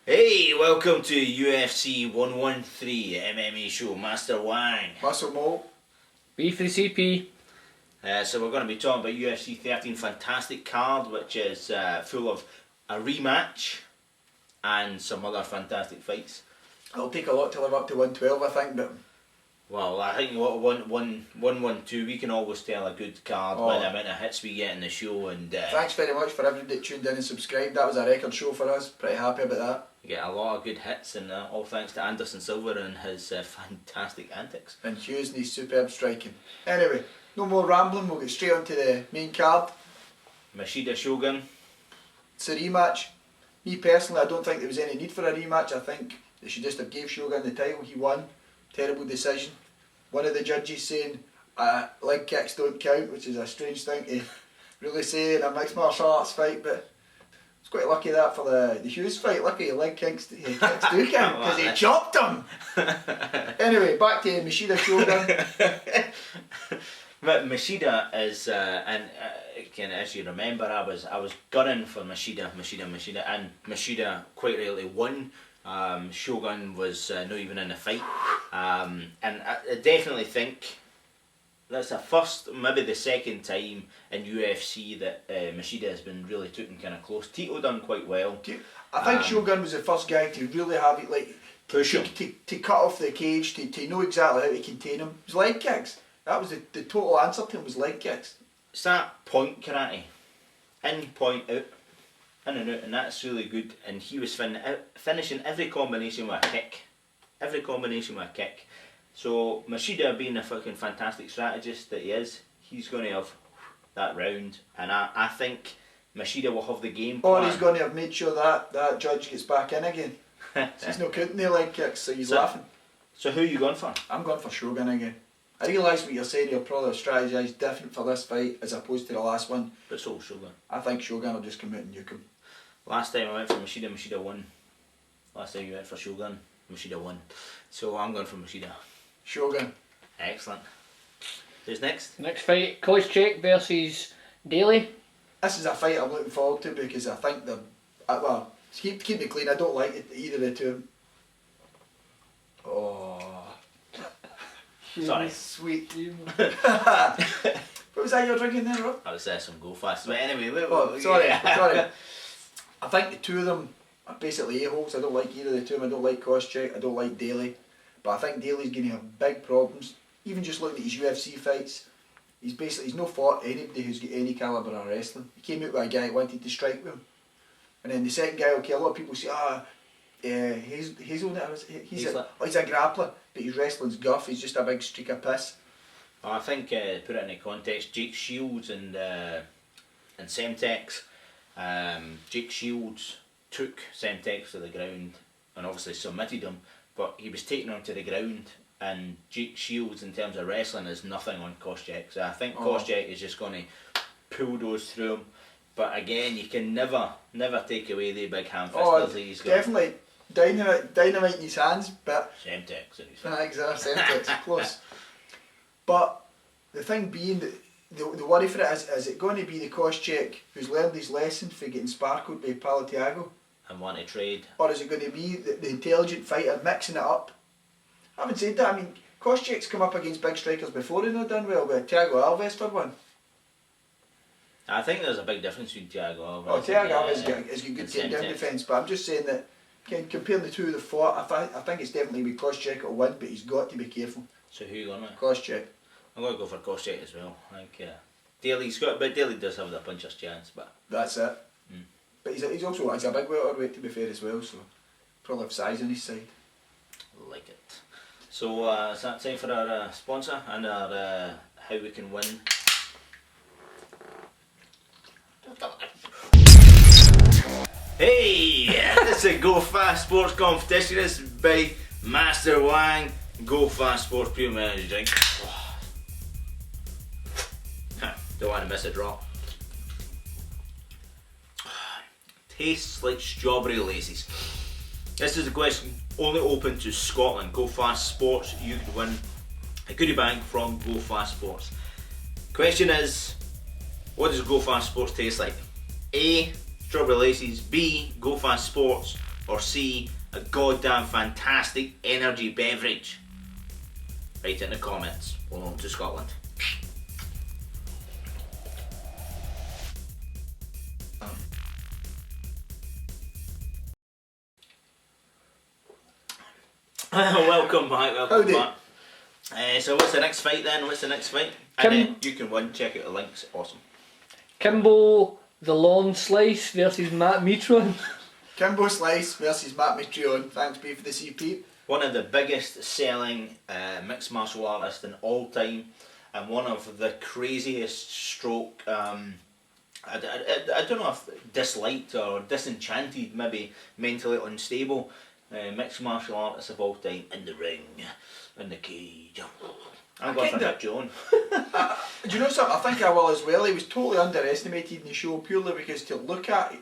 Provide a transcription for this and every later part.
Hey, welcome to UFC 113 MMA show. Master Wang. Muscle Mo. B for the CP. So we're going to be talking about UFC 13, fantastic card, which is full of a rematch and some other fantastic fights. It'll take a lot to live up to 112, I think, but... Well, I think what 112, we can always tell a good card by the amount of hits we get in the show. And thanks very much for everybody that tuned in and subscribed. That was a record show for us. Pretty happy about that. We get a lot of good hits, and all thanks to Anderson Silva and his fantastic antics. And Hughes and his superb striking. Anyway, no more rambling, we'll get straight onto the main card. Machida Shogun. It's a rematch. Me personally, I don't think there was any need for a rematch. I think they should just have gave Shogun the title. He won. Terrible decision. One of the judges saying leg kicks don't count, which is a strange thing to really say in a mixed martial arts fight, but it's quite lucky that for the Hughes fight. Lucky leg kicks do count because he chopped him. Anyway, back to Machida Shogun. But Machida is, as you remember, I was gunning for Machida, and Machida quite rightly won. Shogun was not even in the fight, and I definitely think that's the first, maybe the second time in UFC that Machida has been really taken kind of close. Tito done quite well. I think Shogun was the first guy to really have it, like push him to cut off the cage, to know exactly how to contain him. It was leg kicks. That was the total answer to him, was leg kicks. It's that point karate, in, point, out. In and out, and that's really good. And he was finishing every combination with a kick. So Machida, being the fucking fantastic strategist that he is, he's going to have that round, and I think Machida will have the game plan. Or he's going to have made sure that judge gets back in again. So he's not counting the leg kicks, so he's laughing. So who are you going for? I'm going for Shogun again. I realise what you're saying, you'll probably strategise different for this fight as opposed to the last one. But so Shogun. I think Shogun will just come out and nuke him. Last time I went for Machida won. Last time you went for Shogun, Machida won. So I'm going for Machida. Shogun. Excellent. Who's next? Next fight, Koscheck versus Daly. This is a fight I'm looking forward to because I think they're... well, keep me clean, I don't like either of the two. Oh... Sorry. Sweet. What was that you're drinking there, Rob? I was some Go Fast. But anyway, sorry. I think the two of them are basically a-holes. I don't like either of the two of them. I don't like Koscheck, I don't like Daly. But I think Daly's going to have big problems. Even just looking at his UFC fights, he's no fought anybody who's got any calibre of wrestling. He came out with a guy who wanted to strike with him. And then the second guy, okay, a lot of people say, he's a grappler, but his wrestling's guff, he's just a big streak of piss. Well, I think, put it in context, Jake Shields and Semtex. Jake Shields took Semtex to the ground and obviously submitted him, but he was taking him to the ground, and Jake Shields in terms of wrestling is nothing on Koscheck. So I think Koscheck is just going to pull those through him. But again, you can never take away the big hand fist he's got. Definitely dynamite in his hands, but Semtex in his hands. Semtex, close. But the thing being that the worry for it is it going to be the Koscheck who's learned his lesson for getting sparkled by Paulo Thiago? And want to trade. Or is it going to be the intelligent fighter mixing it up? Having said that, I mean, Koscheck's come up against big strikers before and not done well, but Thiago Alves for one. I think there's a big difference between Thiago Alves. Oh, Thiago Alves has got good takedown defence, but I'm just saying that comparing the two of the fought, I think it's definitely with Koscheck will win, but he's got to be careful. So who are you going with? Koscheck. I'm going to go for Koscheck as well. I think Daly does have the puncher's chance, but that's it. But he's also a big welterweight to be fair as well, so probably have size on his side. Like it. So is that time for our sponsor and our how we can win? Hey, this is a Go Fast Sports competition. This is by Master Wang. Go Fast Sports Premium Energy Drink. Don't want to miss a drop. Tastes like strawberry laces. This is a question only open to Scotland. Go Fast Sports, you could win a goodie bag from Go Fast Sports. Question is, what does Go Fast Sports taste like? A. Strawberry Laces, B. Go Fast Sports, or C. A goddamn fantastic energy beverage? Write it in the comments. We'll on to Scotland. Welcome back, Howdy. back. So what's the next fight then? What's the next fight? And you can win, check out the links, awesome. Kimbo the Long Slice versus Matt Mitron. Kimbo Slice versus Matt Mitrione. Thanks, B for the CP. One of the biggest selling mixed martial artists in all time, and one of the craziest stroke, I don't know if disliked or disenchanted, maybe mentally unstable mixed martial artists of all time in the ring, in the cage. I'm going for Mitrione. Do you know something? I think I will as well. He was totally underestimated in the show purely because to look at,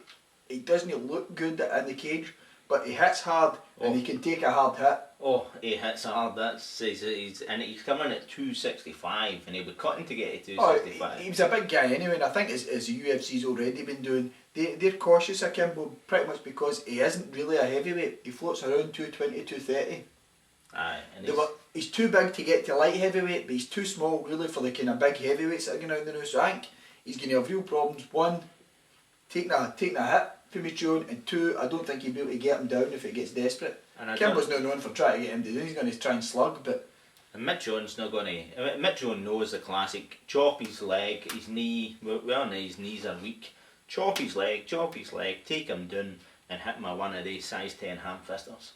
he doesn't look good in the cage, but he hits hard and he can take a hard hit. Oh, he hits hard. He's coming in at 265, and he'll be cutting to get to 265. He was a big guy anyway, and I think as the UFC's already been doing, they're cautious of Kimbo pretty much because he isn't really a heavyweight. He floats around 220, 230. Aye, and he's too big to get to light heavyweight, but he's too small really for the kind of big heavyweights that are going around the now. So I think he's going to have real problems. One, taking a hit for Mitrione, and two, I don't think he'll be able to get him down if it gets desperate. Kimbo's now known for trying to get him down. He's going to try and slug, but. And Mitrione's not going to. Mitrione knows the classic: chop his leg, his knee. Well, his knees are weak. Chop his leg, take him down, and hit him with one of these size 10 ham fisters.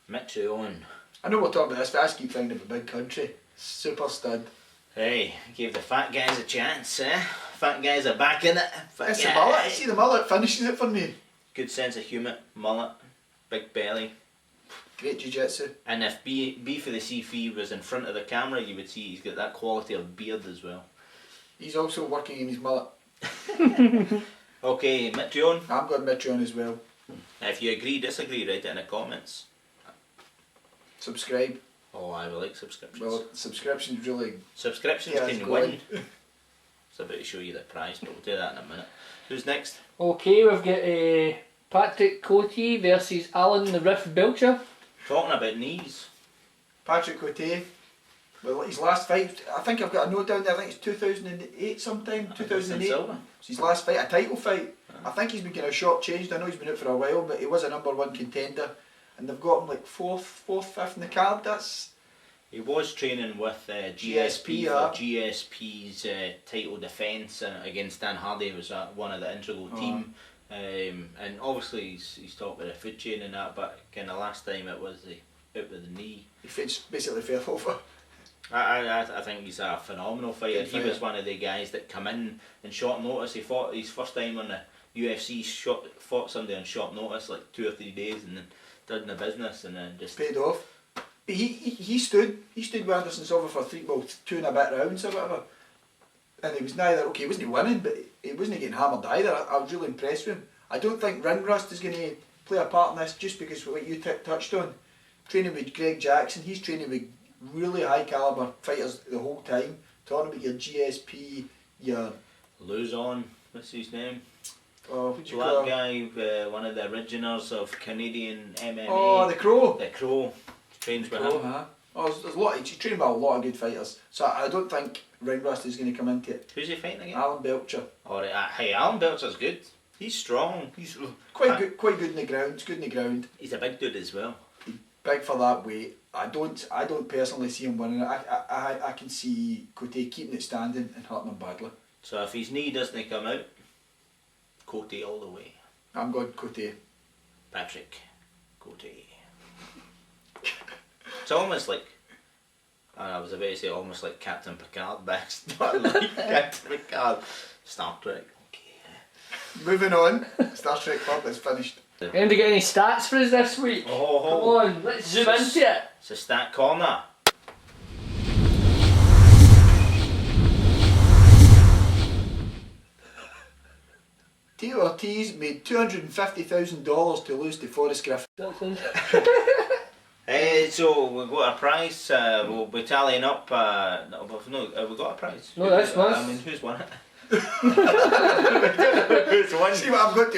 Mitrione. I know we're talking about this, but I just keep thinking of a big country. Super stud. Hey, gave the fat guys a chance, eh? Fat guys are back in it. It's the mullet. See, the mullet finishes it for me. Good sense of humour, mullet, big belly. Great jiu-jitsu. And if B for the CP was in front of the camera, you would see he's got that quality of beard as well. He's also working in his mullet. Okay, Mitrione. I'm going Mitrione as well. If you agree, disagree, write it in the comments. Subscribe. Oh, I will like subscriptions. Well, subscriptions really. Subscriptions can win. It's about to show you the prize, but we'll do that in a minute. Who's next? Okay, we've got Patrick Cote versus Alan the Riff Belcher. Talking about knees. Patrick Cote. Well, his last fight, I think I've got a note down there, I think it's 2008 sometime, 2008. It's his last fight, a title fight. I think he's been kind of short-changed. I know he's been out for a while, but he was a #1 contender. And they've got him like 4th, 5th in the card. He was training with GSP for GSP's title defence against Dan Hardy. Was one of the integral team. And obviously he's talked about the food chain and that, but kind of last time it was out with the knee. He basically fell over. I think he's a phenomenal fighter. He was one of the guys that come in short notice. He fought his first time on the UFC, fought somebody on short notice, like 2 or 3 days, and then did the business and then just paid off. But he stood with Anderson Silva for 2 and a bit rounds or whatever, and he was neither he wasn't winning, but he wasn't getting hammered either. I was really impressed with him. I don't think ring rust is going to play a part in this, just because what you touched on, training with Greg Jackson. He's training with really high caliber fighters the whole time. Talking about your GSP, your Luzon, what's his name? Oh, what do you Black call guy, one of the originals of Canadian MMA. Oh, the Crow. The Crow. Trains with him. Oh, there's a lot. He's trained with a lot of good fighters. So I don't think ring rust is going to come into it. Who's he fighting again? Alan Belcher. Alright, hey, Alan Belcher's good. He's strong. He's quite good in the ground. He's good in the ground. He's a big dude as well. He's big for that weight. I don't personally see him winning it. I can see Cote keeping it standing and hurting him badly. So if his knee doesn't come out, Cote all the way. I'm going Cote. Patrick Cote. It's almost like, I was about to say almost like Captain Picard, but it's not like Captain Picard. Star Trek. Okay. Moving on. Star Trek Club is finished. Anybody get any stats for us this week? Come on, let's zoom into it. It's a stat corner. Tito Ortiz made $250,000 to lose to Forrest Griffin. So we've got a prize. We'll be tallying up. No, have we got a prize? No, that's one. I mean, who's won it? We don't know who's won. See what I've got to